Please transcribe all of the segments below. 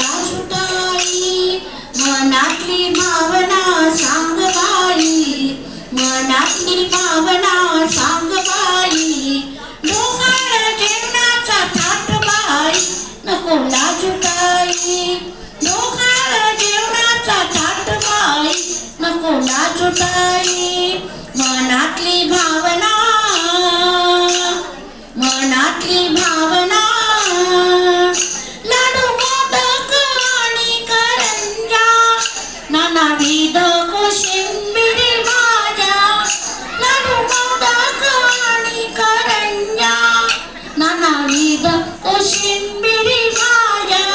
लाजुताई मनातली भावना सांग बाई मनातली भावना सांग बाई डोहाळ जेवणाचा थाट बाई नको लाजुताई डोहाळ जेवणाचा थाट बाई नको लाजुताई मनातली भावना मनातली भावना लाडू मोदक आणि करंजा नानाविध कोशिंबिरी भाज्या लाडू मोदक आणि करंजा नानाविध कोशिंबिरी भाज्या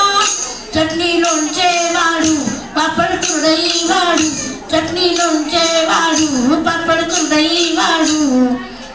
चटणी लोणचे वाढू पापड कुरडई वाढू चटणी लोणचे वाढू पापड कुरडई वाढू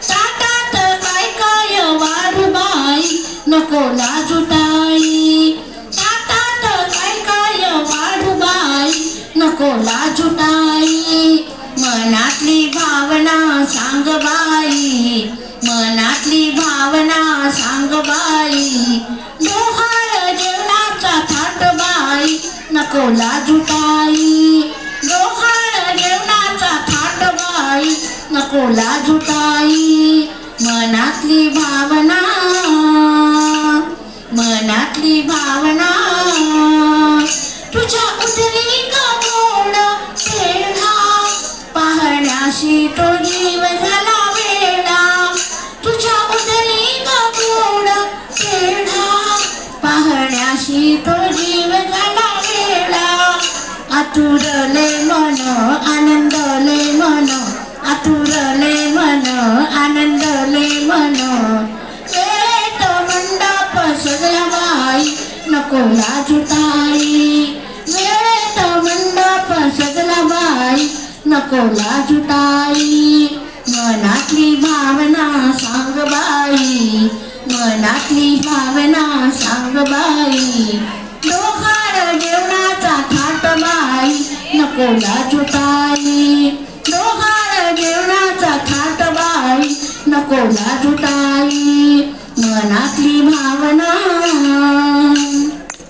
ताटात काय काय वाढू बाई नको लाजुताई ताटात काय काय वाढू बाई नको लाजुताई मनातली भावना सांग बाई मनातली भावना सांग बाई डोहाळ जेवणाचा थाट बाई नको लाजुताई डोहाळ जेवणाचा थाट बाई नको लाजुताई मनातली भावना मनातली भावना तुझ्या उठली का गोड पेढा पाहण्याशी तो जीव झाला वेडा तुझ्या उठली का गोड पेढा पाहण्याशी तो जीव झाला वेडा आतुरले मन आनंदले मन आतुरले मन आनंदले मन वेळेत मंडप सजला बाई नको लाजुताई वेळेत मंडप सजला बाई नको लाजुताई मनातली भावना सांग बाई मनातली भावना सांग बाई डोहाळ जेवणाचा थाट बाई नको लाजुताई डोहाळ जेवणाचा थाट बाई नको लाजुताई मनातली भावना